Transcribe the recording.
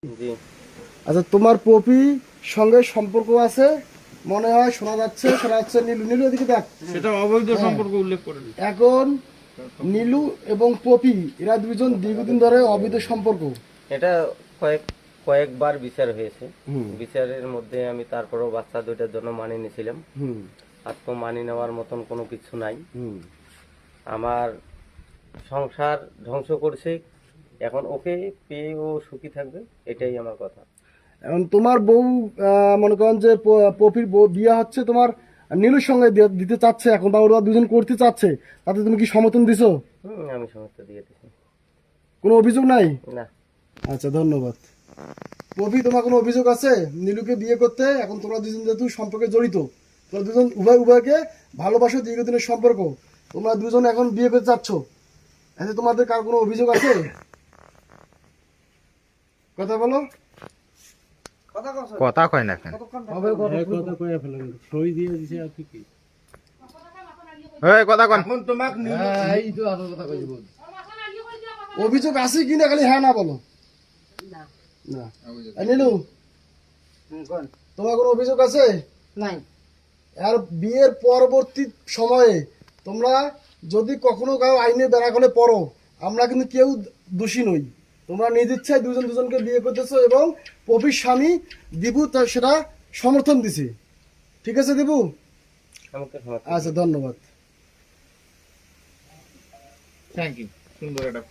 জি। আচ্ছা, তোমার পপি সঙ্গে সম্পর্ক আছে মনে হয়, শোনা যাচ্ছে নীলু, নীলু এদিকে দেখ। সেটা অবৈধ হ্যাঁ। সম্পর্ক উল্লেখ করেন। এখন নীলু এবং পপি এরা দুজন দীর্ঘদিন ধরে অবৈধ সম্পর্ক। এটা কয়েকবার বিচার হয়েছে। হুম বিচারের মধ্যে আমি তারপরেও বাচ্চা দুইটার জন্য মানিয়ে নিয়েছিলাম। হুম আর তো মানিয়ে নেওয়ার মতন কোনো কিছু নাই। হুম আমার সংসার ধ্বংস করছে। এখন ওকে পেয়ে ও সুখী থাকবে, এটাই আমার কথা। এখন তোমার বউ মনে করেন যে পপির বউ বিয়ে হচ্ছে তোমার নীলুর সঙ্গে দিতে চাচ্ছে এখন, বা ওরা দুজন করতে চাচ্ছে, তাতে তুমি কি সমর্থন দিছো? আমি সমস্ত দিয়ে দিচ্ছি। কোনো অভিযোগ নাই? না। আচ্ছা, ধন্যবাদ। পপি, তোমার কোনো অভিযোগ আছে নীলুকে বিয়ে করতে? এখন তোমরা দুজন যেহেতু সম্পর্কে জড়িত, তোমরা দুজন উভয়কে ভালোবাসো, দীর্ঘদিনের সম্পর্ক, তোমরা দুজন এখন বিয়ে করতে চাচ্ছ, এতে তোমাদের কার কোনো অভিযোগ আছে? কথা বলো। কথা কয় না কেন? এই কথা কন। অভিযোগ আছে কিনা খালি হ্যাঁ না বলো। না। এই নীলু, তোমার কোনো অভিযোগ আছে? নাই। আর বিয়ের পরবর্তী সময়ে তোমরা যদি কখনো কারো আইনে বেড়াকলে পড়ো, আমরা কিন্তু কেউ দোষী নই। তোমরা নিজ ইচ্ছায় দুজন দুজনকে বিয়ে করতেছো এবং পপির স্বামী দিবু সেটা সমর্থন দিছে। ঠিক আছে দিবু? আমাকে সমর্থন আচ্ছা, ধন্যবাদ। Thank you. সুন্দর একটা